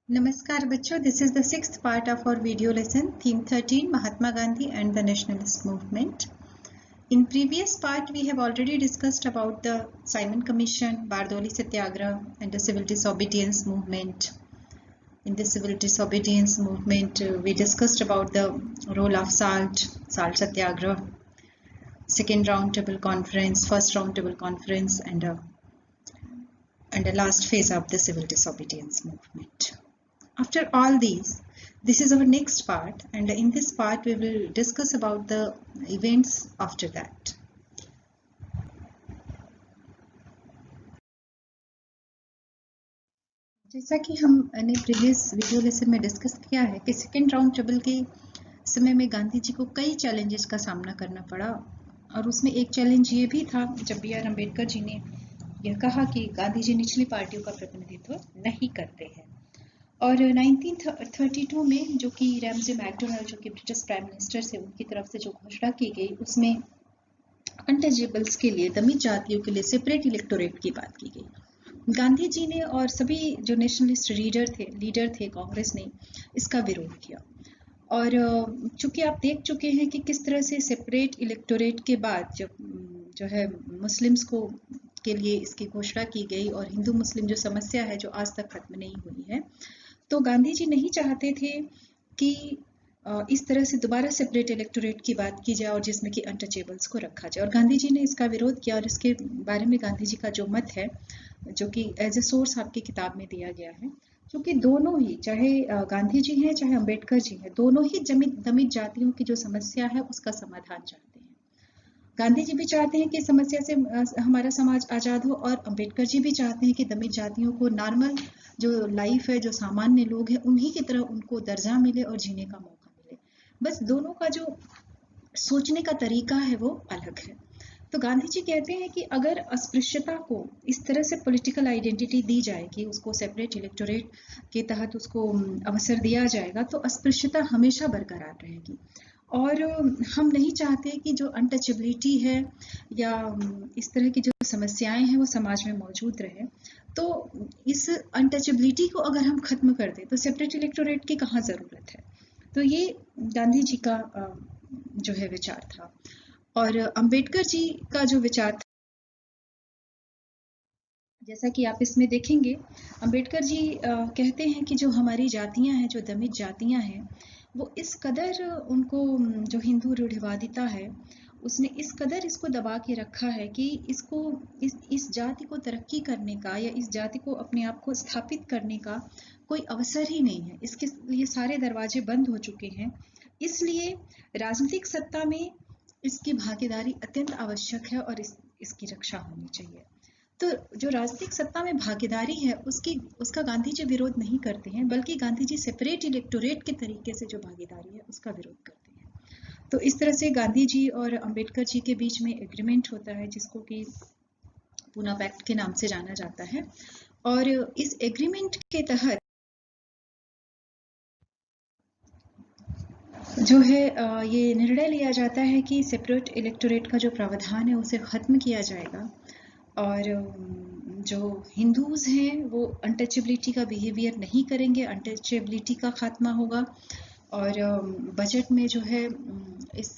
Namaskar bachcho, this is the sixth part of our video lesson, theme 13, Mahatma Gandhi and the Nationalist Movement. In previous part, we have already discussed about the Simon Commission, Bardoli Satyagraha and the civil disobedience movement. In the civil disobedience movement, we discussed about the role of salt Satyagraha, second round table conference, first round table conference and the last phase of the civil disobedience movement. After all these, this is our next part, and in this part we will discuss about the events after that. जैसा कि हमने previous video lesson में discuss किया है कि second round table के समय में गांधी जी को कई चैलेंजेस का सामना करना पड़ा, और उसमें एक चैलेंज ये भी था जब B.R. अम्बेडकर जी ने यह कहा कि गांधी जी निचली पार्टियों का प्रतिनिधित्व नहीं करते हैं। और 1932 में जो कि रैमजे मैकडोनाल्ड जो कि ब्रिटिश प्राइम मिनिस्टर से उनकी तरफ से जो घोषणा की गई, उसमें अनटचेबल्स के लिए, दमित जातियों के लिए सेपरेट इलेक्टोरेट की बात की गई। गांधी जी ने और सभी जो नेशनलिस्ट लीडर थे कांग्रेस ने इसका विरोध किया। और चूंकि आप देख चुके हैं कि किस तरह से सेपरेट इलेक्टोरेट के बाद जब जो है मुस्लिम्स को के लिए इसकी घोषणा की गई और हिंदू मुस्लिम जो समस्या है जो आज तक खत्म नहीं हुई है, तो गांधी जी नहीं चाहते थे कि इस तरह से दोबारा सेपरेट इलेक्टोरेट की बात की जाए और जिसमें कि अनटचेबल्स को रखा जाए, और गांधी जी ने इसका विरोध किया। और इसके बारे में गांधी जी का जो मत है, जो कि एज ए सोर्स आपकी किताब में दिया गया है, क्योंकि दोनों ही, चाहे गांधी जी हैं चाहे अम्बेडकर जी हैं, दोनों ही दमित जातियों की जो समस्या है उसका समाधान चाहते हैं। गांधी जी भी चाहते हैं कि समस्या से हमारा समाज आजाद हो, और अम्बेडकर जी भी चाहते हैं कि दमित जातियों को नॉर्मल जो लाइफ है, जो सामान्य लोग हैं उन्हीं की तरह उनको दर्जा मिले और जीने का मौका मिले। बस दोनों का जो सोचने का तरीका है वो अलग है। तो गांधी जी कहते हैं कि अगर अस्पृश्यता को इस तरह से पॉलिटिकल आइडेंटिटी दी जाएगी, उसको सेपरेट इलेक्टोरेट के तहत उसको अवसर दिया जाएगा, तो अस्पृश्यता हमेशा बरकरार रहेगी। और हम नहीं चाहते कि जो अनटचेबिलिटी है या इस तरह की जो समस्याएं हैं वो समाज में मौजूद रहे। तो इस अनटचेबिलिटी को अगर हम खत्म कर दें तो सेपरेट इलेक्टोरेट की कहाँ ज़रूरत है। तो ये गांधी जी का जो है विचार था। और अम्बेडकर जी का जो विचार था, जैसा कि आप इसमें देखेंगे, अम्बेडकर जी कहते हैं कि जो हमारी जातियां हैं, जो दमित जातियां हैं, वो इस कदर उनको जो हिंदू रूढ़िवादिता है उसने इस कदर इसको दबा के रखा है कि इसको इस जाति को तरक्की करने का या इस जाति को अपने आप को स्थापित करने का कोई अवसर ही नहीं है। इसके लिए सारे दरवाजे बंद हो चुके हैं। इसलिए राजनीतिक सत्ता में इसकी भागीदारी अत्यंत आवश्यक है और इसकी रक्षा होनी चाहिए। तो जो राजनीतिक सत्ता में भागीदारी है उसका गांधी जी विरोध नहीं करते हैं, बल्कि गांधी जी सेपरेट इलेक्टोरेट के तरीके से जो भागीदारी है उसका विरोध करते हैं। तो इस तरह से गांधी जी और अम्बेडकर जी के बीच में एग्रीमेंट होता है, जिसको कि पूना पैक्ट के नाम से जाना जाता है। और इस एग्रीमेंट के तहत जो है ये निर्णय लिया जाता है कि सेपरेट इलेक्टोरेट का जो प्रावधान है उसे खत्म किया जाएगा, और जो हिंदूज हैं वो अनटचेबिलिटी का बिहेवियर नहीं करेंगे, अनटचेबिलिटी का खात्मा होगा। और बजट में जो है इस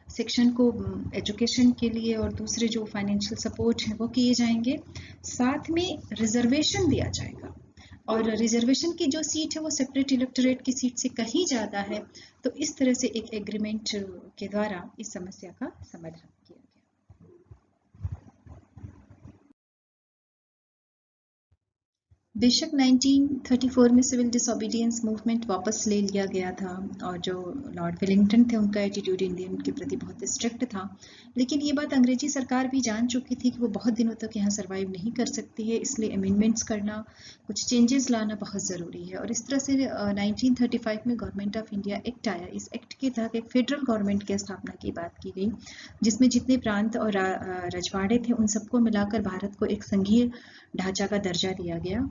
सेक्शन को एजुकेशन के लिए और दूसरे जो फाइनेंशियल सपोर्ट है वो किए जाएंगे। साथ में रिजर्वेशन दिया जाएगा, और रिजर्वेशन की जो सीट है वो सेपरेट इलेक्टोरेट की सीट से कहीं ज़्यादा है। तो इस तरह से एक एग्रीमेंट के द्वारा इस समस्या का समाधान किया गया। बेशक 1934 में सिविल डिसोबीडियंस मूवमेंट वापस ले लिया गया था, और जो लॉर्ड वेलिंगटन थे उनका एटीट्यूड इंडियन के प्रति बहुत स्ट्रिक्ट था, लेकिन ये बात अंग्रेजी सरकार भी जान चुकी थी कि वो बहुत दिनों तक यहाँ सर्वाइव नहीं कर सकती है, इसलिए अमेंडमेंट्स करना, कुछ चेंजेस लाना बहुत ज़रूरी है। और इस तरह से 1935 में गवर्नमेंट ऑफ इंडिया एक्ट आया। इस एक्ट के तहत एक फेडरल गवर्नमेंट की स्थापना की बात की गई, जिसमें जितने प्रांत और रजवाड़े थे उन सबको मिलाकर भारत को एक संघीय ढांचा का दर्जा दिया गया।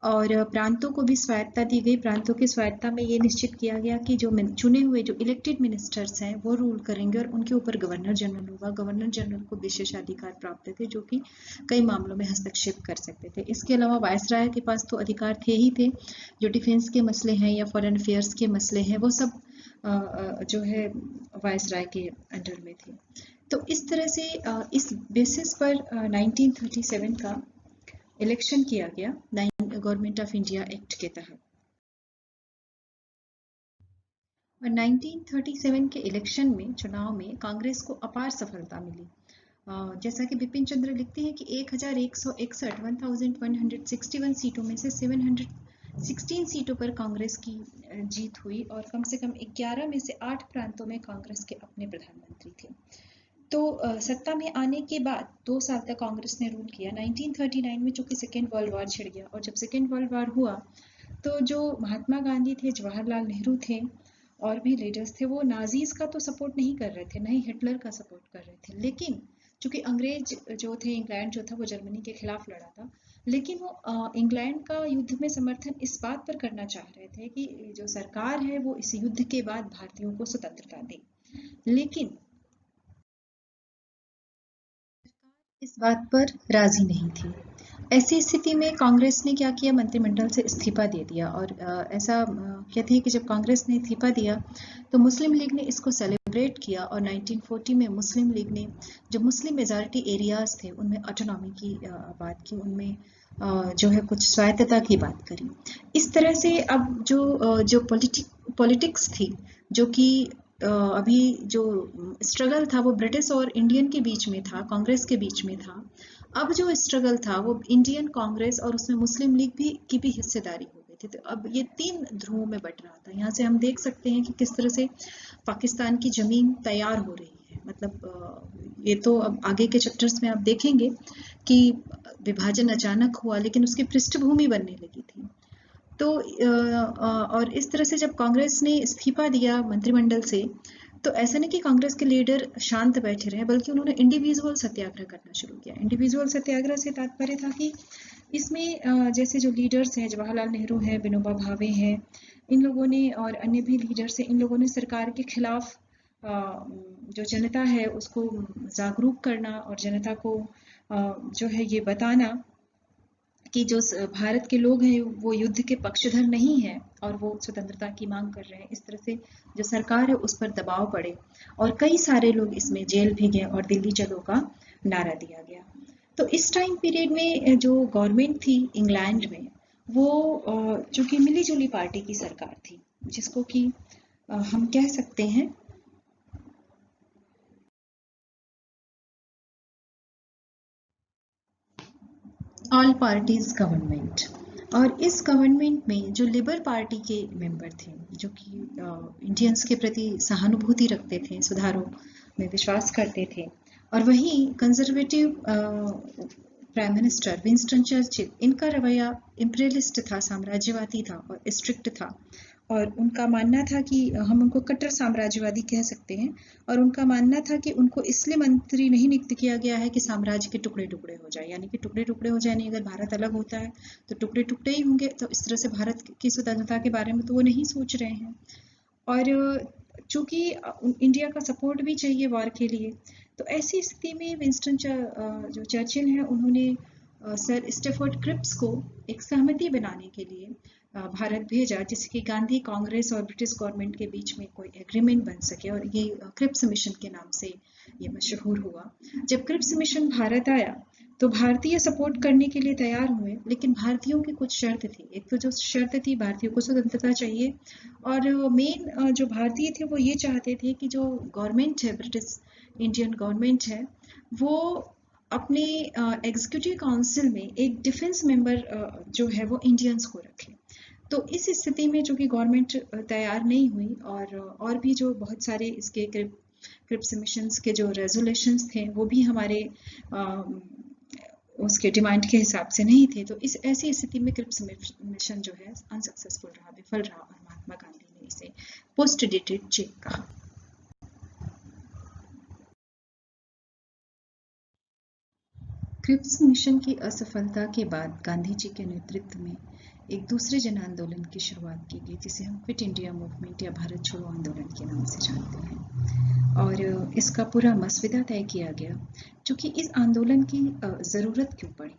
और प्रांतों को भी स्वायत्ता दी गई। प्रांतों की स्वायत्ता में ये निश्चित किया गया कि जो चुने हुए जो इलेक्टेड मिनिस्टर्स हैं वो रूल करेंगे और उनके ऊपर गवर्नर जनरल होगा। गवर्नर जनरल को विशेषाधिकार प्राप्त थे जो कि कई मामलों में हस्तक्षेप कर सकते थे। इसके अलावा वायसराय के पास तो अधिकार थे ही थे। जो डिफेंस के मसले हैं या फॉरेन अफेयर्स के मसले हैं वो सब जो है वायसराय के अंडर में थे। तो इस तरह से इस बेसिस पर 1937 का इलेक्शन किया गया गवर्नमेंट ऑफ इंडिया एक्ट के तहत। और 1937 के इलेक्शन में चुनाव में कांग्रेस को अपार सफलता मिली। जैसा कि बिपिन चंद्र लिखते हैं कि 1161 सीटों में से 716 सीटों पर कांग्रेस की जीत हुई और कम से कम 11 में से 8 प्रांतों में कांग्रेस के अपने प्रधानमंत्री थे। तो सत्ता में आने के बाद 2 साल तक कांग्रेस ने रूल किया। 1939 में चूंकि सेकेंड वर्ल्ड वॉर छिड़ गया और जब सेकेंड वर्ल्ड वॉर हुआ तो जो महात्मा गांधी थे, जवाहरलाल नेहरू थे और भी लीडर्स थे, वो नाजीज का तो सपोर्ट नहीं कर रहे थे, नहीं हिटलर का सपोर्ट कर रहे थे। लेकिन चूंकि अंग्रेज जो थे, इंग्लैंड जो था वो जर्मनी के खिलाफ लड़ा था, लेकिन वो इंग्लैंड का युद्ध में समर्थन इस बात पर करना चाह रहे थे कि जो सरकार है वो इस युद्ध के बाद भारतीयों को स्वतंत्रता दे। लेकिन इस बात पर राजी नहीं थी। ऐसी स्थिति में कांग्रेस ने क्या किया, मंत्रिमंडल से इस्तीफा दे दिया। और ऐसा कहते हैं कि जब कांग्रेस ने इस्तीफा दिया तो मुस्लिम लीग ने इसको सेलिब्रेट किया और 1940 में मुस्लिम लीग ने जो मुस्लिम मेजॉरिटी एरियाज थे उनमें ऑटोनॉमी की बात की, उनमें जो है कुछ स्वायत्तता की बात करी। इस तरह से अब जो पॉलिटिक्स थी, जो कि अभी जो स्ट्रगल था वो ब्रिटिश और इंडियन के बीच में था, कांग्रेस के बीच में था। अब जो स्ट्रगल था वो इंडियन कांग्रेस और उसमें मुस्लिम लीग भी की भी हिस्सेदारी हो गई थी। तो अब ये 3 ध्रुवों में बट रहा था। यहाँ से हम देख सकते हैं कि किस तरह से पाकिस्तान की जमीन तैयार हो रही है। मतलब ये तो अब आगे के चैप्टर्स में आप देखेंगे कि विभाजन अचानक हुआ लेकिन उसकी पृष्ठभूमि बनने लगी थी। तो और इस तरह से जब कांग्रेस ने इस्तीफा दिया मंत्रिमंडल से, तो ऐसा नहीं कि कांग्रेस के लीडर शांत बैठे रहे, बल्कि उन्होंने इंडिविजुअल सत्याग्रह करना शुरू किया। इंडिविजुअल सत्याग्रह से तात्पर्य था कि इसमें जैसे जो लीडर्स हैं, जवाहरलाल नेहरू हैं, विनोबा भावे हैं, इन लोगों ने और अन्य भी लीडर्स हैं, इन लोगों ने सरकार के खिलाफ जो जनता है उसको जागरूक करना और जनता को जो है ये बताना कि जो भारत के लोग हैं वो युद्ध के पक्षधर नहीं है और वो स्वतंत्रता की मांग कर रहे हैं। इस तरह से जो सरकार है उस पर दबाव पड़े और कई सारे लोग इसमें जेल भी गए और दिल्ली चलो का नारा दिया गया। तो इस टाइम पीरियड में जो गवर्नमेंट थी इंग्लैंड में, वो जो कि मिली जुली पार्टी की सरकार थी, जिसको कि हम कह सकते हैं ऑल पार्टीज गवर्नमेंट। और इस गवर्नमेंट में जो लिबर पार्टी के मेंबर थे, जो कि इंडियंस के प्रति सहानुभूति रखते थे, सुधारों में विश्वास करते थे, और वहीं conservative prime minister Winston Churchill, इनका रवैया इम्पीरियलिस्ट था, साम्राज्यवादी था और स्ट्रिक्ट था। और उनका मानना था कि हम उनको कट्टर साम्राज्यवादी कह सकते हैं। और उनका मानना था कि उनको इसलिए मंत्री नहीं नियुक्त किया गया है कि साम्राज्य के टुकड़े टुकड़े हो जाए, यानी कि टुकड़े टुकड़े हो जाए नहीं, अगर भारत अलग होता है तो टुकड़े टुकड़े ही होंगे। तो इस तरह से भारत की स्वतंत्रता के बारे में तो वो नहीं सोच रहे हैं। और चूंकि इंडिया का सपोर्ट भी चाहिए वॉर के लिए, तो ऐसी स्थिति में विंस्टन जो चर्चिल हैं, उन्होंने सर स्टेफोर्ड क्रिप्स को एक सहमति बनाने के लिए भारत भेजा, जिससे कि गांधी कांग्रेस और ब्रिटिश गवर्नमेंट के बीच में कोई एग्रीमेंट बन सके। और ये क्रिप्स मिशन के नाम से ये मशहूर हुआ। जब क्रिप्स मिशन भारत आया तो भारतीय सपोर्ट करने के लिए तैयार हुए, लेकिन भारतीयों की कुछ शर्त थी। एक तो जो शर्त थी, भारतीयों को स्वतंत्रता चाहिए, और मेन जो भारतीय थे वो ये चाहते थे कि जो गवर्नमेंट है, ब्रिटिश इंडियन गवर्नमेंट है, वो अपने एग्जीक्यूटिव काउंसिल में एक डिफेंस मेंबर जो है वो इंडियंस को रखे। तो इस स्थिति में जो कि गवर्नमेंट तैयार नहीं हुई, और भी जो बहुत सारे इसके क्रिप्स मिशंस के जो रेजोल्यूशंस थे वो भी हमारे उसके डिमांड के हिसाब से नहीं थे। तो इस ऐसी स्थिति में क्रिप्स मिशन जो है अनसक्सेसफुल रहा, विफल रहा, और महात्मा गांधी ने इसे पोस्ट डेटेड चेक कहा। क्रिप्स मिशन की असफलता के बाद गांधी जी के नेतृत्व में एक दूसरे जन आंदोलन की शुरुआत की गई, जिसे हम क्विट इंडिया मूवमेंट या भारत छोड़ो आंदोलन के नाम से जानते हैं। और इसका पूरा मसविदा तय किया गया। क्योंकि इस आंदोलन की ज़रूरत क्यों पड़ी?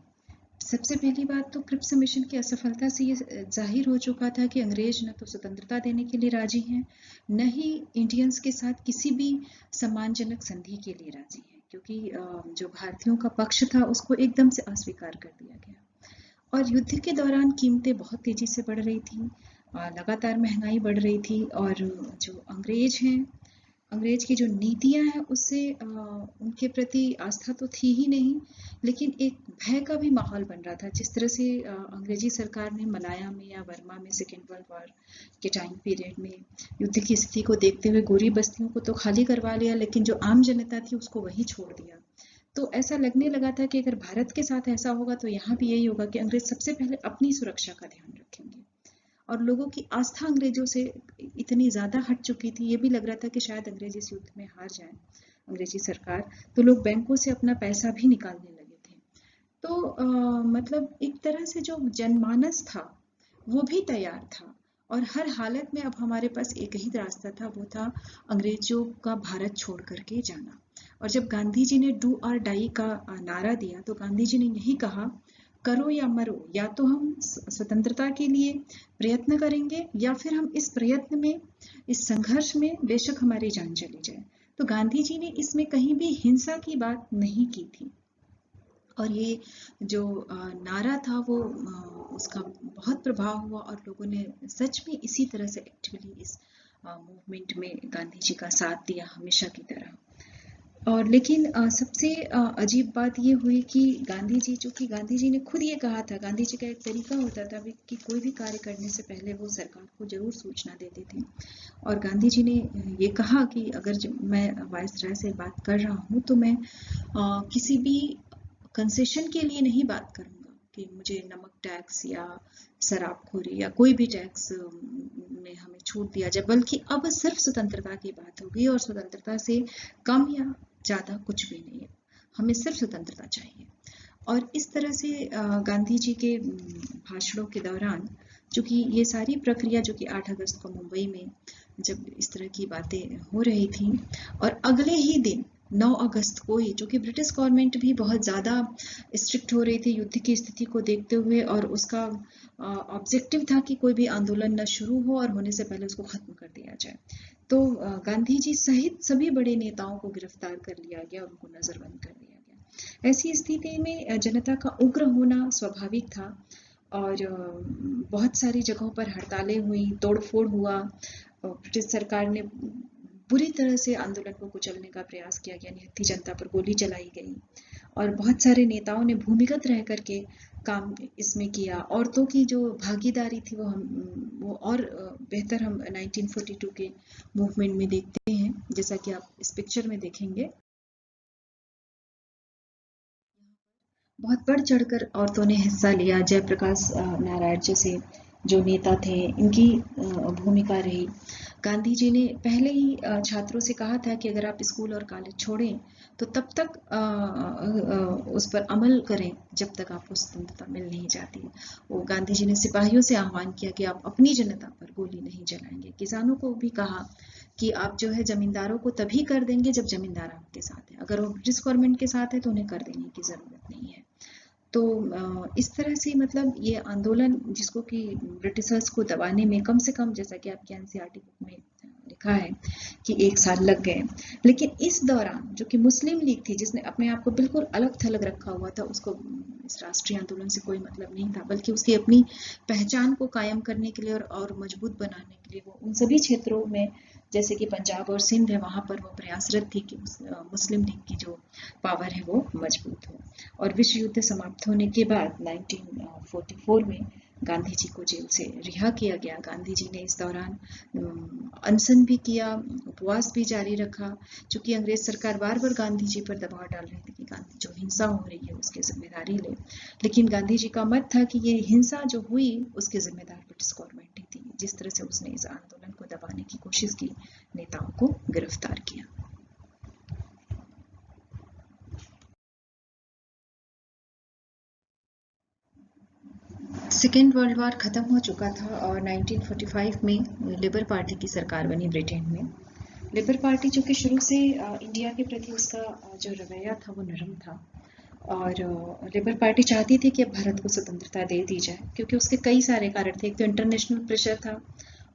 सबसे पहली बात तो क्रिप्स मिशन की असफलता से ये जाहिर हो चुका था कि अंग्रेज न तो स्वतंत्रता देने के लिए राजी हैं, न ही इंडियंस के साथ किसी भी सम्मानजनक संधि के लिए राजी हैं, क्योंकि जो भारतीयों का पक्ष था उसको एकदम से अस्वीकार कर दिया गया। और युद्ध के दौरान कीमतें बहुत तेजी से बढ़ रही थी, लगातार महंगाई बढ़ रही थी, और जो अंग्रेज हैं, अंग्रेज की जो नीतियां हैं उससे उनके प्रति आस्था तो थी ही नहीं, लेकिन एक भय का भी माहौल बन रहा था। जिस तरह से अंग्रेजी सरकार ने मलाया में या बर्मा में सेकेंड वर्ल्ड वॉर के टाइम पीरियड में युद्ध की स्थिति को देखते हुए गोरी बस्तियों को तो खाली करवा लिया, लेकिन जो आम जनता थी उसको वहीं छोड़ दिया। तो ऐसा लगने लगा था कि अगर भारत के साथ ऐसा होगा तो यहाँ भी यही होगा कि अंग्रेज सबसे पहले अपनी सुरक्षा का ध्यान रखेंगे। और लोगों की आस्था अंग्रेजों से इतनी ज़्यादा हट चुकी थी, ये भी लग रहा था कि शायद अंग्रेज इस युद्ध में हार जाए, अंग्रेजी सरकार, तो लोग बैंकों से अपना पैसा भी निकालने लगे थे। तो मतलब एक तरह से जो जनमानस था वो भी तैयार था, और हर हालत में अब हमारे पास एक ही रास्ता था, वो था अंग्रेजों का भारत छोड़ करके जाना। और जब गांधी जी ने डू और डाई का नारा दिया, तो गांधी जी ने यही कहा, करो या मरो, या तो हम स्वतंत्रता के लिए प्रयत्न करेंगे या फिर हम इस प्रयत्न में, इस संघर्ष में बेशक हमारी जान चली जाए। तो गांधी जी ने इसमें कहीं भी हिंसा की बात नहीं की थी। और ये जो नारा था वो उसका बहुत प्रभाव हुआ, और लोगों ने सच में इसी तरह से एक्टिवली इस मूवमेंट में गांधी जी का साथ दिया हमेशा की तरह। और लेकिन सबसे अजीब बात ये हुई कि गांधी जी, चूंकि गांधी जी ने खुद ये कहा था, गांधी जी का एक तरीका होता था कि कोई भी कार्य करने से पहले वो सरकार को जरूर सूचना देते थे। और गांधी जी ने ये कहा कि अगर मैं वायसराय से बात कर रहा हूँ तो मैं किसी भी कंसेशन के लिए नहीं बात करूंगा कि मुझे नमक टैक्स या शराबखोरी या कोई भी टैक्स में हमें छूट दिया जाए, बल्कि अब सिर्फ स्वतंत्रता की बात होगी, और स्वतंत्रता से कम या ज़्यादा कुछ भी नहीं है, हमें सिर्फ स्वतंत्रता चाहिए। और इस तरह से गांधी जी के भाषणों के दौरान, चूंकि ये सारी प्रक्रिया जो कि 8 अगस्त को मुंबई में जब इस तरह की बातें हो रही थी, और अगले ही दिन 9 अगस्त को ही, जो कि ब्रिटिश गवर्नमेंट भी बहुत ज़्यादा स्ट्रिक्ट हो रही थी युद्ध की स्थिति को देखते हुए, और उसका ऑब्जेक्टिव था कि कोई भी आंदोलन न शुरू हो और होने से पहले उसको खत्म कर दिया जाए। तो गांधी जी सहित सभी बड़े नेताओं को गिरफ्तार कर लिया गया और उनको नजरबंद कर दिया गया। ऐसी स्थिति में जनता का उग्र होना स्वाभाविक था, और बहुत सारी जगहों पर हड़तालें हुई, तोड़फोड़ हुआ, ब्रिटिश सरकार ने बुरी तरह से आंदोलन को कुचलने का प्रयास किया गया, निहत्थी जनता पर गोली चलाई गई, और बहुत सारे नेताओं ने भूमिगत रह करके काम इसमें किया। औरतों की जो भागीदारी थी वो और बेहतर हम 1942 के मूवमेंट में देखते हैं, जैसा कि आप इस पिक्चर में देखेंगे। बहुत बढ़ चढ़कर औरतों ने हिस्सा लिया। जयप्रकाश नारायण जैसे जो नेता थे, इनकी भूमिका रही। गांधी जी ने पहले ही छात्रों से कहा था कि अगर आप स्कूल और कॉलेज छोड़ें तो तब तक उस पर अमल करें जब तक आपको स्वतंत्रता मिल नहीं जाती। वो गांधी जी ने सिपाहियों से आह्वान किया कि आप अपनी जनता पर गोली नहीं चलाएंगे। किसानों को भी कहा कि आप जो है जमींदारों को तभी कर देंगे जब जमींदार आपके साथ है, अगर वो ब्रिटिश गवर्नमेंट के साथ है तो उन्हें कर देने की जरूरत नहीं है। तो इस तरह से मतलब ये आंदोलन, जिसको कि ब्रिटिशर्स को दबाने में कम से कम, जैसा कि आपके एनसीईआरटी बुक में लिखा है कि 1 साल लग गए। लेकिन इस दौरान जो कि मुस्लिम लीग थी, जिसने अपने आप को बिल्कुल अलग थलग रखा हुआ था, उसको इस राष्ट्रीय आंदोलन से कोई मतलब नहीं था, बल्कि उसकी अपनी पहचान को कायम करने के लिए और मजबूत बनाने के लिए वो उन सभी क्षेत्रों में, जैसे कि पंजाब और सिंध है, वहां पर वो प्रयासरत थी कि मुस्लिम लीग की जो पावर है वो मजबूत हो। और विश्व युद्ध समाप्त होने के बाद 1944 में गांधी जी को जेल से रिहा किया गया। गांधी जी ने इस दौरान अनशन भी किया, उपवास भी जारी रखा, क्योंकि अंग्रेज सरकार बार बार गांधी जी पर दबाव डाल रही थी कि गांधी जो हिंसा हो रही है उसकी जिम्मेदारी ले। लेकिन गांधी जी का मत था कि ये हिंसा जो हुई उसके जिम्मेदार ब्रिटिश गवर्नमेंट ही थी, जिस तरह से उसने इस आंदोलन को दबाने की कोशिश की, नेताओं को गिरफ्तार किया। सेकेंड वर्ल्ड वॉर ख़त्म हो चुका था और 1945 में लेबर पार्टी की सरकार बनी ब्रिटेन में। लेबर पार्टी जो कि शुरू से इंडिया के प्रति उसका जो रवैया था वो नरम था और लेबर पार्टी चाहती थी कि अब भारत को स्वतंत्रता दे दी जाए, क्योंकि उसके कई सारे कारण थे। एक तो इंटरनेशनल प्रेशर था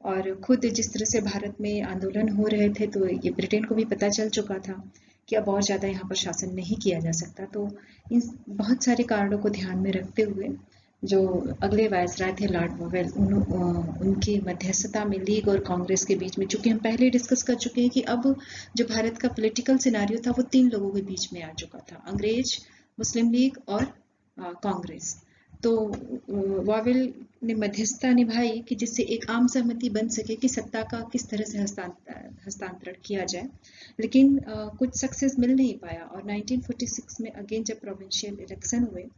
और खुद जिस तरह से भारत में आंदोलन हो रहे थे, तो ये ब्रिटेन को भी पता चल चुका था कि अब और ज़्यादा यहाँ पर शासन नहीं किया जा सकता। तो इन बहुत सारे कारणों को ध्यान में रखते हुए जो अगले वायसराय थे लॉर्ड वॉवेल, उनकी मध्यस्थता में लीग और कांग्रेस के बीच में, चूंकि हम पहले डिस्कस कर चुके हैं कि अब जो भारत का पॉलिटिकल सिनारियो था वो तीन लोगों के बीच में आ चुका था, अंग्रेज, मुस्लिम लीग और कांग्रेस। तो वॉवेल ने मध्यस्थता निभाई कि जिससे एक आम सहमति बन सके कि सत्ता का किस तरह से हस्तांतरण किया जाए, लेकिन कुछ सक्सेस मिल नहीं पाया। और 1946 में अगेन जब प्रोविंशियल इलेक्शन हुए,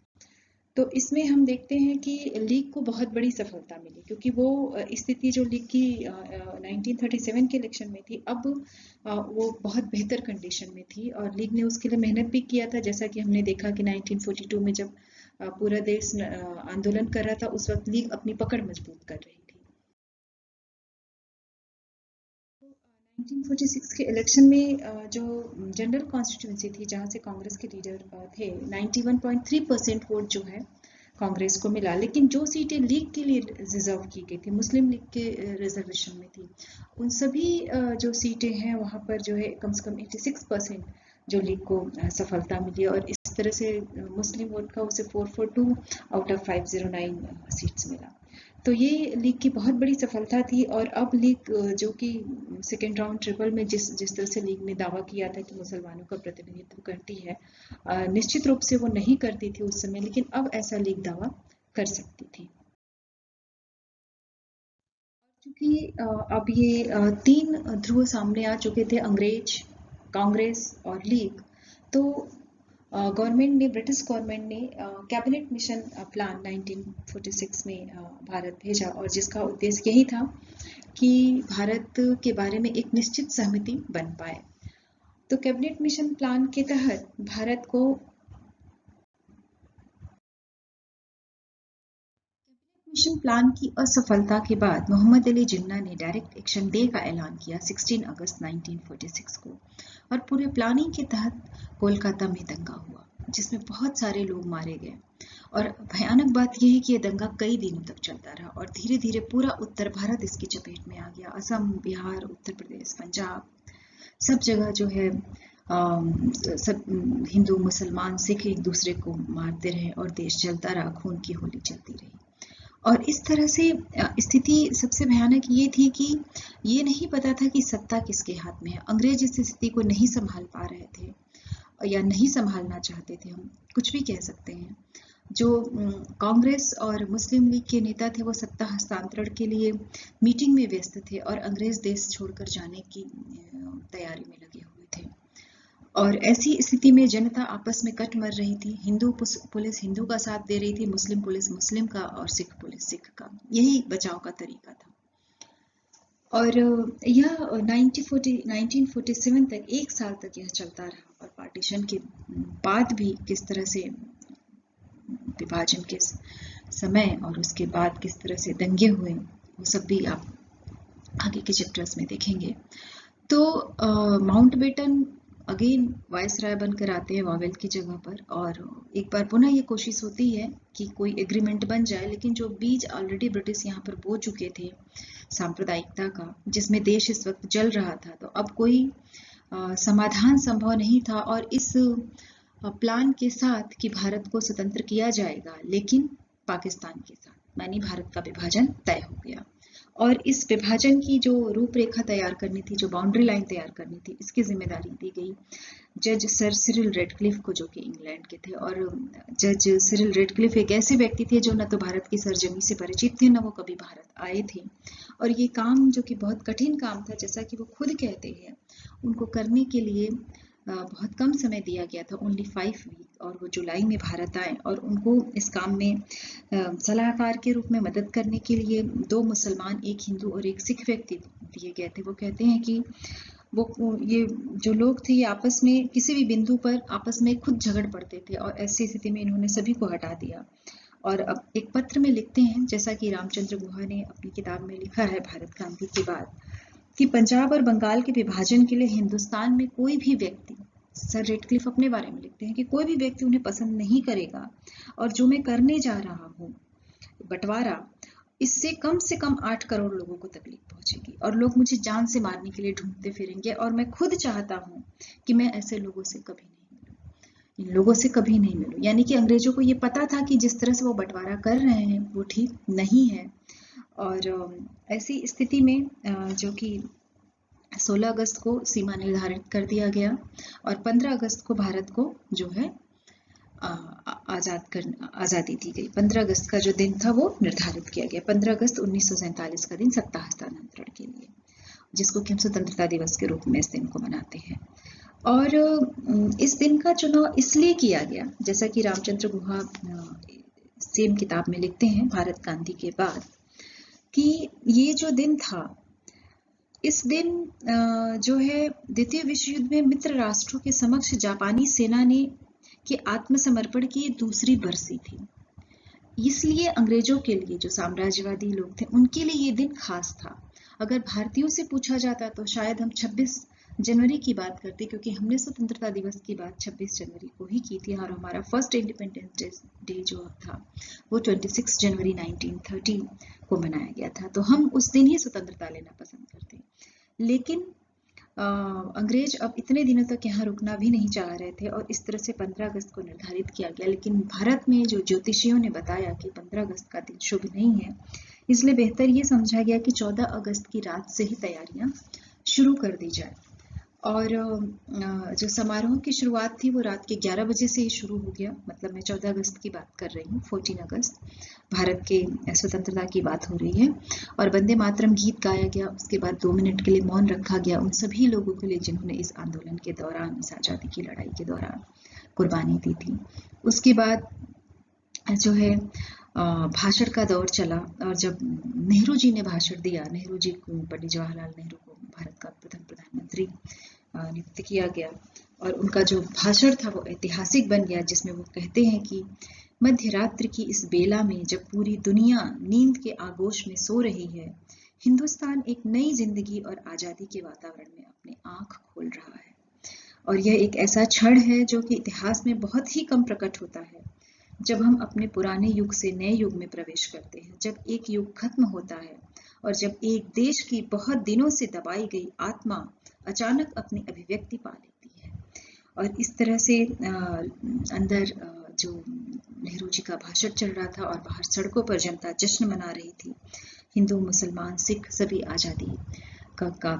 तो इसमें हम देखते हैं कि लीग को बहुत बड़ी सफलता मिली, क्योंकि वो स्थिति जो लीग की 1937 के इलेक्शन में थी, अब वो बहुत बेहतर कंडीशन में थी और लीग ने उसके लिए मेहनत भी किया था। जैसा कि हमने देखा कि 1942 में जब पूरा देश आंदोलन कर रहा था, उस वक्त लीग अपनी पकड़ मजबूत कर रही थी। 1946 के इलेक्शन में जो जनरल कॉन्स्टिट्यूंसी थी, जहां से कांग्रेस के लीडर थे, 91.3% वोट जो है कांग्रेस को मिला। लेकिन जो सीटें लीग के लिए रिजर्व की गई थी, मुस्लिम लीग के रिजर्वेशन में थी, उन सभी जो सीटें हैं वहां पर जो है कम से कम 86% जो लीग को सफलता मिली और इस तरह से मुस्लिम वोट का उसे 442 आउट ऑफ 509 सीट्स मिला। तो ये लीग की बहुत बड़ी सफलता थी। और अब लीग जो कि सेकेंड राउंड ट्रिपल में जिस तरह से लीग ने दावा किया था कि मुसलमानों का प्रतिनिधित्व करती है, निश्चित रूप से वो नहीं करती थी उस समय, लेकिन अब ऐसा लीग दावा कर सकती थी। क्योंकि अब ये तीन ध्रुव सामने आ चुके थे, अंग्रेज, कांग्रेस और लीग। तो गवर्नमेंट ने, ब्रिटिश गवर्नमेंट ने कैबिनेट मिशन प्लान 1946 में भारत भेजा, और जिसका उद्देश्य यही था कि भारत के बारे में एक निश्चित सहमति बन पाए। तो कैबिनेट मिशन प्लान के तहत भारत को मिशन प्लान की असफलता के बाद मोहम्मद अली जिन्ना ने डायरेक्ट एक्शन डे का ऐलान किया 16 अगस्त 1946 को, और पूरे प्लानिंग के तहत कोलकाता में दंगा हुआ, जिसमें बहुत सारे लोग मारे गए। और भयानक बात यह है कि यह दंगा कई दिनों तक चलता रहा और धीरे धीरे पूरा उत्तर भारत इसकी चपेट में आ गया। असम, बिहार, उत्तर प्रदेश, पंजाब, सब जगह जो है सब हिंदू, मुसलमान, सिख एक दूसरे को मारते रहे और देश जलता रहा, खून की होली चलती रही। और इस तरह से स्थिति सबसे भयानक ये थी कि ये नहीं पता था कि सत्ता किसके हाथ में है। अंग्रेज इस स्थिति को नहीं संभाल पा रहे थे या नहीं संभालना चाहते थे, हम कुछ भी कह सकते हैं। जो कांग्रेस और मुस्लिम लीग के नेता थे, वो सत्ता हस्तांतरण के लिए मीटिंग में व्यस्त थे और अंग्रेज देश छोड़कर जाने की तैयारी में लगे हुए थे। और ऐसी स्थिति में जनता आपस में कट मर रही थी। हिंदू पुलिस हिंदू का साथ दे रही थी, मुस्लिम पुलिस मुस्लिम का और सिख पुलिस सिख का। यही बचाव का तरीका था। और यह 1947 तक, एक साल तक यह चलता रहा। और पार्टीशन के बाद भी किस तरह से, विभाजन के समय और उसके बाद किस तरह से दंगे हुए, वो सब भी आप आगे के चैप्टर्स में देखेंगे। तो माउंटबेटन अगेन वायसराय बनकर आते हैं वॉवेल की जगह पर, और एक बार पुनः ये कोशिश होती है कि कोई एग्रीमेंट बन जाए, लेकिन जो बीज ऑलरेडी ब्रिटिश यहाँ पर बो चुके थे सांप्रदायिकता का, जिसमें देश इस वक्त जल रहा था, तो अब कोई समाधान संभव नहीं था। और इस प्लान के साथ कि भारत को स्वतंत्र किया जाएगा, लेकिन पाकिस्तान के साथ, यानी भारत का विभाजन तय हो गया। और इस विभाजन की जो रूपरेखा तैयार करनी थी, जो बाउंड्री लाइन तैयार करनी थी, इसकी जिम्मेदारी दी गई जज सर सिरिल रेडक्लिफ को, जो कि इंग्लैंड के थे। और जज सिरिल रेडक्लिफ एक ऐसे व्यक्ति थे जो न तो भारत की सरजमी से परिचित थे, न वो कभी भारत आए थे। और ये काम, जो कि बहुत कठिन काम था, जैसा कि वो खुद कहते हैं, उनको करने के लिए बहुत कम समय दिया गया था, ओनली 5 वीक। और वो जुलाई में भारत आए और उनको इस काम में सलाहकार के रूप में मदद करने के लिए 2 मुसलमान, 1 हिंदू और 1 सिख व्यक्ति दिए गए थे। वो कहते हैं कि वो ये जो लोग थे, ये आपस में किसी भी बिंदु पर आपस में खुद झगड़ पड़ते थे, और ऐसी स्थिति में इन्होंने सभी को हटा दिया और अब एक पत्र में लिखते हैं, जैसा कि रामचंद्र गुहा ने अपनी किताब में लिखा है भारत गांधी की बात, कि पंजाब और बंगाल के विभाजन के लिए हिंदुस्तान में कोई भी व्यक्ति, सर रेडक्लिफ अपने बारे में लिखते हैं कि कोई भी व्यक्ति उन्हें पसंद नहीं करेगा, और जो मैं करने जा रहा हूँ बंटवारा, इससे कम 8 करोड़ लोगों को तकलीफ पहुंचेगी और लोग मुझे जान से मारने के लिए ढूंढते फिरेंगे, और मैं खुद चाहता हूं कि मैं ऐसे लोगों से कभी नहीं मिलूं, इन लोगों से कभी नहीं मिलूं। यानी कि अंग्रेजों को ये पता था कि जिस तरह से वो बंटवारा कर रहे हैं वो ठीक नहीं है। और ऐसी स्थिति में जो कि 16 अगस्त को सीमा निर्धारित कर दिया गया और 15 अगस्त को भारत को जो है आज़ादी दी गई। 15 अगस्त का जो दिन था वो निर्धारित किया गया, 15 अगस्त 1947 का दिन सत्ता हस्तांतरण के लिए, जिसको कि हम स्वतंत्रता दिवस के रूप में इस दिन को मनाते हैं। और इस दिन का चुनाव इसलिए किया गया, जैसा कि रामचंद्र गुहा सेम किताब में लिखते हैं भारत गांधी के बाद, कि ये जो दिन था, इस दिन जो है द्वितीय विश्व युद्ध में मित्र राष्ट्रों के समक्ष जापानी सेना ने कि आत्मसमर्पण की दूसरी बरसी थी। इसलिए अंग्रेजों के लिए, जो साम्राज्यवादी लोग थे, उनके लिए ये दिन खास था। अगर भारतीयों से पूछा जाता तो शायद हम 26 जनवरी की बात करते, क्योंकि हमने स्वतंत्रता दिवस की बात 26 जनवरी को ही की थी और हमारा फर्स्ट इंडिपेंडेंस डे जो था वो 26 जनवरी 1930 को मनाया गया था। तो हम उस दिन ही स्वतंत्रता लेना पसंद करते। लेकिन अंग्रेज अब इतने दिनों तक यहाँ रुकना भी नहीं चाह रहे थे और इस तरह से 15 अगस्त को निर्धारित किया गया। लेकिन भारत में जो ज्योतिषियों ने बताया कि 15 अगस्त का दिन शुभ नहीं है, इसलिए बेहतर ये समझा गया कि 14 अगस्त की रात से ही तैयारियां शुरू कर दी जाए। और जो समारोह की शुरुआत थी वो रात के 11 बजे से ही शुरू हो गया। मतलब मैं 14 अगस्त की बात कर रही हूँ, 14 अगस्त भारत के स्वतंत्रता की बात हो रही है। और वंदे मातरम गीत गाया गया। उसके बाद 2 मिनट के लिए मौन रखा गया उन सभी लोगों के लिए जिन्होंने इस आंदोलन के दौरान, इस आज़ादी की लड़ाई के दौरान कुर्बानी दी थी। उसके बाद जो है भाषण का दौर चला, और जब नेहरू जी ने भाषण दिया, नेहरू जी को, पंडित जवाहरलाल नेहरू को भारत का प्रथम प्रधानमंत्री नियुक्त किया गया, और उनका जो भाषण था वो ऐतिहासिक बन गया, जिसमें वो कहते हैं कि मध्य रात्रि की इस बेला में जब पूरी दुनिया नींद के आगोश में सो रही है, हिंदुस्तान एक नई जिंदगी और आज़ादी के वातावरण में अपनी आंख खोल रहा है। और यह एक ऐसा क्षण है जो कि इतिहास में बहुत ही कम प्रकट होता है, जब हम अपने पुराने युग से नए युग में प्रवेश करते हैं, जब एक युग खत्म होता है और जब एक देश की बहुत दिनों से दबाई गई आत्मा अचानक अपनी अभिव्यक्ति पा लेती है। और इस तरह से अंदर जो नेहरू जी का भाषण चल रहा था और बाहर सड़कों पर जनता जश्न मना रही थी, हिंदू मुसलमान सिख सभी आज़ादी का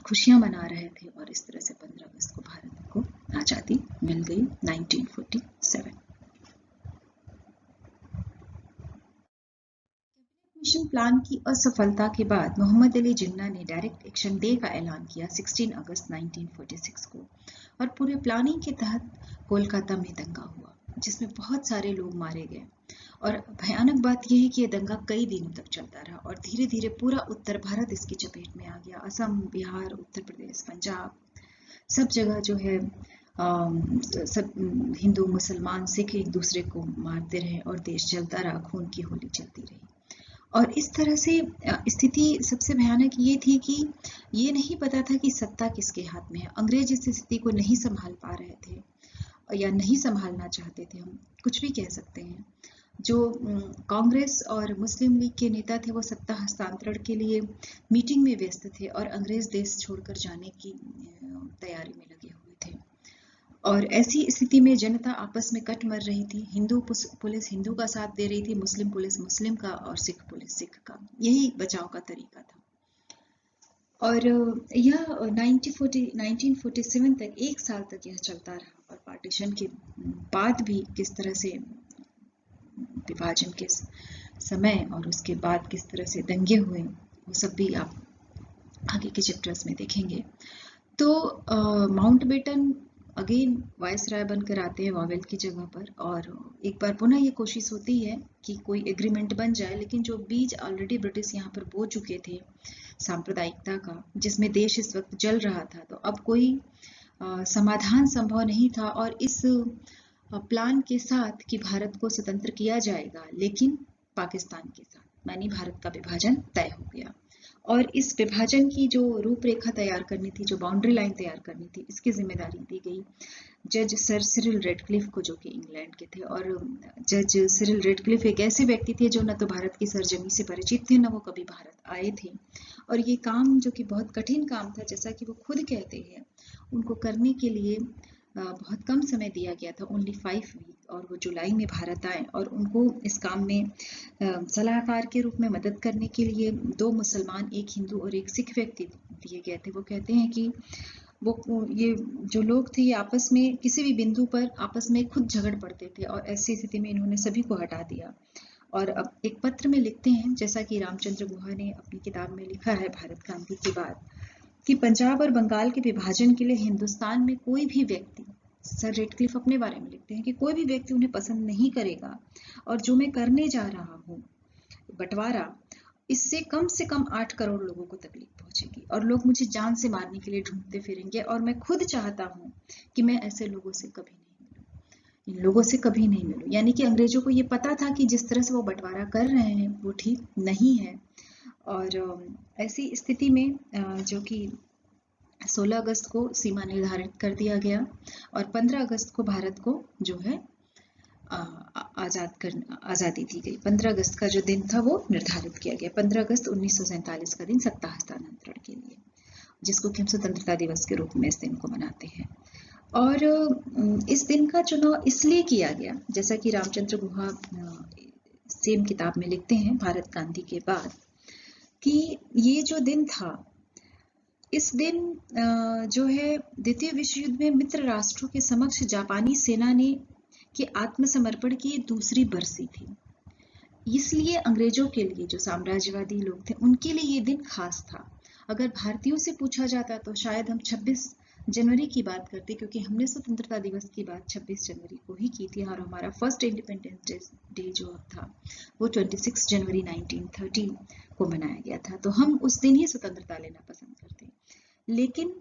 खुशियां मना रहे थे। और इस तरह से 15 अगस्त को भारत को आज़ादी मिल गई 1947। मिशन प्लान की असफलता के बाद मोहम्मद अली जिन्ना ने डायरेक्ट एक्शन डे का ऐलान किया 16 अगस्त 1946 को, और पूरे प्लानिंग के तहत कोलकाता में दंगा हुआ, जिसमें बहुत सारे लोग मारे गए। और भयानक बात यह है कि यह दंगा कई दिनों तक चलता रहा और धीरे धीरे पूरा उत्तर भारत इसकी चपेट में आ गया। असम, बिहार, उत्तर प्रदेश, पंजाब, सब जगह जो है सब हिंदू मुसलमान सिख एक दूसरे को मारते रहे और देश जलता रहा, खून की होली चलती रही। और इस तरह से स्थिति सबसे भयानक ये थी कि ये नहीं पता था कि सत्ता किसके हाथ में है। अंग्रेज इस स्थिति को नहीं संभाल पा रहे थे या नहीं संभालना चाहते थे, हम कुछ भी कह सकते हैं। जो कांग्रेस और मुस्लिम लीग के नेता थे वो सत्ता हस्तांतरण के लिए मीटिंग में व्यस्त थे और अंग्रेज देश छोड़कर जाने की तैयारी में लगे हुए थे। और ऐसी स्थिति में जनता आपस में कट मर रही थी। हिंदू पुलिस हिंदू का साथ दे रही थी, मुस्लिम पुलिस मुस्लिम का और सिख पुलिस सिख का। यही बचाव का तरीका था। और यह 1947 तक, एक साल तक यह चलता रहा। और पार्टीशन के बाद भी किस तरह से विभाजन के समय और उसके बाद किस तरह से दंगे हुए, वो सब भी आप आगे के चैप्टर्स में देखेंगे। तो माउंटबेटन अगेन वायसराय बनकर आते हैं वावेल की जगह पर, और एक बार पुनः ये कोशिश होती है कि कोई एग्रीमेंट बन जाए, लेकिन जो बीज ऑलरेडी ब्रिटिश यहाँ पर बो चुके थे सांप्रदायिकता का, जिसमें देश इस वक्त जल रहा था, तो अब कोई समाधान संभव नहीं था। और इस प्लान के साथ कि भारत को स्वतंत्र किया जाएगा, लेकिन पाकिस्तान के साथ, मानी भारत का विभाजन तय हो गया। और इस विभाजन की जो रूपरेखा तैयार करनी थी, जो बाउंड्री लाइन तैयार करनी थी, इसकी जिम्मेदारी दी गई जज सर सिरिल रेडक्लिफ को, जो कि इंग्लैंड के थे। और जज सिरिल रेडक्लिफ एक ऐसे व्यक्ति थे जो न तो भारत की सरजमी से परिचित थे, न वो कभी भारत आए थे। और ये काम, जो कि बहुत कठिन काम था, जैसा कि वो खुद कहते हैं, उनको करने के लिए बहुत कम समय दिया गया था, ओनली 5 वीक। और वो जुलाई में भारत आए और उनको इस काम में सलाहकार के रूप में मदद करने के लिए 2 मुसलमान, 1 हिंदू और 1 सिख व्यक्ति दिए गए थे। वो कहते हैं कि वो ये जो लोग थे, ये आपस में किसी भी बिंदु पर आपस में खुद झगड़ पड़ते थे, और ऐसी स्थिति में इन्होंने सभी को हटा दिया। और अब एक पत्र में लिखते हैं, जैसा कि रामचंद्र गुहा ने अपनी किताब में लिखा है भारत क्रांति के बाद, कि पंजाब और बंगाल के विभाजन के लिए हिंदुस्तान में कोई भी व्यक्ति, सर रेडक्लिफ अपने बारे में लिखते हैं कि कोई भी व्यक्ति उन्हें पसंद नहीं करेगा, और जो मैं करने जा रहा हूँ बंटवारा, इससे कम 8 करोड़ लोगों को तकलीफ पहुंचेगी, और लोग मुझे जान से मारने के लिए ढूंढते फिरेंगे। और मैं खुद चाहता हूँ कि मैं ऐसे लोगों से कभी नहीं मिलूं, इन लोगों से कभी नहीं मिलूं। यानी कि अंग्रेजों को ये पता था कि जिस तरह से वो बंटवारा कर रहे हैं वो ठीक नहीं है। और ऐसी स्थिति में जो कि 16 अगस्त को सीमा निर्धारित कर दिया गया, और 15 अगस्त को भारत को जो है आज़ादी दी गई। 15 अगस्त का जो दिन था वो निर्धारित किया गया, 15 अगस्त 1947 का दिन सत्ता हस्तांतरण के लिए, जिसको कि हम स्वतंत्रता दिवस के रूप में इस दिन को मनाते हैं। और इस दिन का चुनाव इसलिए किया गया, जैसा कि रामचंद्र गुहा सेम किताब में लिखते हैं भारत गांधी के बाद, कि ये जो दिन था, इस दिन जो है द्वितीय विश्व युद्ध में मित्र राष्ट्रों के समक्ष जापानी सेना ने के आत्मसमर्पण की दूसरी बरसी थी। इसलिए अंग्रेजों के लिए, जो साम्राज्यवादी लोग थे, उनके लिए ये दिन खास था। अगर भारतीयों से पूछा जाता तो शायद हम 26 जनवरी की बात करते, क्योंकि हमने स्वतंत्रता दिवस की बात 26 जनवरी को ही की थी, और हमारा फर्स्ट इंडिपेंडेंस डे जो था वो 26 जनवरी 1930 को मनाया गया था। तो हम उस दिन ही स्वतंत्रता लेना पसंद करते। लेकिन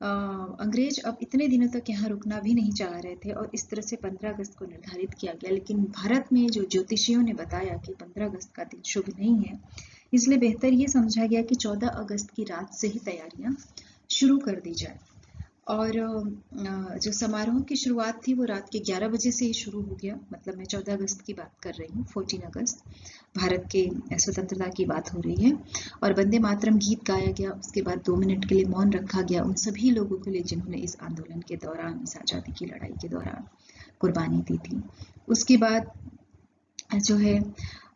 अंग्रेज अब इतने दिनों तक यहाँ रुकना भी नहीं चाह रहे थे, और इस तरह से 15 अगस्त को निर्धारित किया गया। लेकिन भारत में जो ज्योतिषियों ने बताया कि 15 अगस्त का दिन शुभ नहीं है, इसलिए बेहतर ये समझा गया कि 14 अगस्त की रात से ही तैयारियां शुरू कर दी जाए। और जो समारोह की शुरुआत थी वो रात के 11 बजे से ही शुरू हो गया। मतलब मैं 14 अगस्त की बात कर रही हूँ, 14 अगस्त भारत के स्वतंत्रता की बात हो रही है। और वंदे मातरम गीत गाया गया। उसके बाद 2 मिनट के लिए मौन रखा गया उन सभी लोगों के लिए जिन्होंने इस आंदोलन के दौरान, इस आज़ादी की लड़ाई के दौरान कुर्बानी दी थी। उसके बाद जो है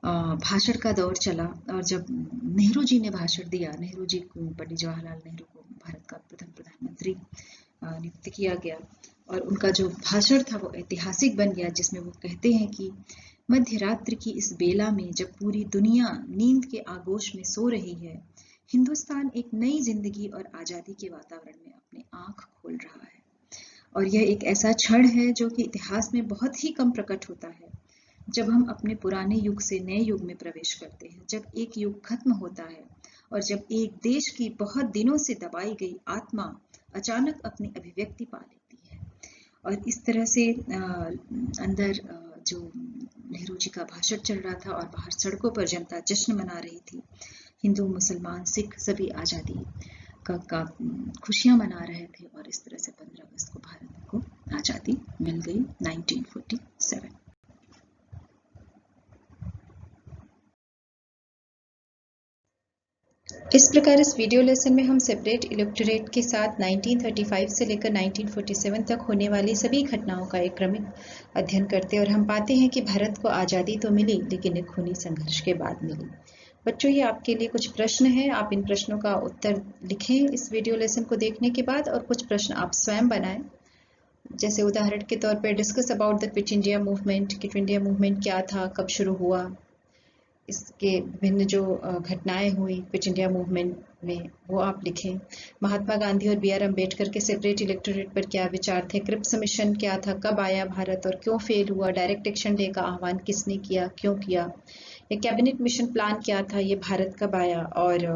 भाषण का दौर चला, और जब नेहरू जी ने भाषण दिया, नेहरू जी को, पंडित जवाहरलाल नेहरू को भारत का प्रथम प्रधानमंत्री नियुक्त किया गया, और उनका जो भाषण था वो ऐतिहासिक बन गया, जिसमें वो कहते हैं कि मध्य रात्रि की इस बेला में जब पूरी दुनिया नींद के आगोश में सो रही है, हिंदुस्तान एक नई जिंदगी और आज़ादी के वातावरण में अपनी आंख खोल रहा है। और यह एक ऐसा क्षण है जो कि इतिहास में बहुत ही कम प्रकट होता है, जब हम अपने पुराने युग से नए युग में प्रवेश करते हैं, जब एक युग खत्म होता है, और जब एक देश की बहुत दिनों से दबाई गई आत्मा अचानक अपनी अभिव्यक्ति पा लेती है। और इस तरह से अंदर जो नेहरू जी का भाषण चल रहा था, और बाहर सड़कों पर जनता जश्न मना रही थी। हिंदू, मुसलमान, सिख सभी आज़ादी का खुशियां मना रहे थे, और इस तरह से 15 अगस्त को भारत को आज़ादी मिल गई 1947। इस प्रकार इस वीडियो लेसन में हम सेपरेट इलेक्टोरेट के साथ 1935 से लेकर 1947 तक होने वाली सभी घटनाओं का एक क्रमिक अध्ययन करते हैं, और हम पाते हैं कि भारत को आज़ादी तो मिली, लेकिन एक खूनी संघर्ष के बाद मिली। बच्चों, ये आपके लिए कुछ प्रश्न हैं। आप इन प्रश्नों का उत्तर लिखें इस वीडियो लेसन को देखने के बाद, और कुछ प्रश्न आप स्वयं बनाएं। जैसे उदाहरण के तौर पर discuss about the quit India movement. Quit India movement क्या था, कब शुरू हुआ, इसके विभिन्न जो घटनाएं हुई क्विट इंडिया मूवमेंट में, वो आप लिखें। महात्मा गांधी और बी.आर. अम्बेडकर के सेपरेट इलेक्टोरेट पर क्या विचार थे, क्रिप्स मिशन क्या था, कब आया भारत और क्यों फेल हुआ, डायरेक्ट एक्शन डे का आह्वान किसने किया, क्यों किया, ये कैबिनेट मिशन प्लान क्या था, ये भारत कब आया, और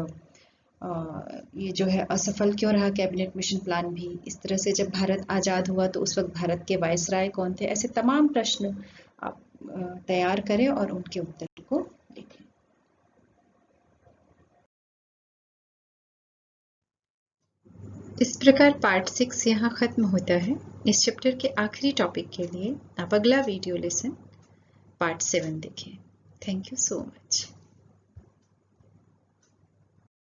ये जो है असफल क्यों रहा कैबिनेट मिशन प्लान भी, इस तरह से जब भारत आज़ाद हुआ तो उस वक्त भारत के वायसराय कौन थे, ऐसे तमाम प्रश्न आप तैयार करें और उनके उत्तर को लिखें। इस प्रकार पार्ट 6 यहाँ ख़त्म होता है। इस चैप्टर के आखिरी टॉपिक के लिए आप अगला वीडियो लेसन पार्ट 7 देखें। Thank you so much.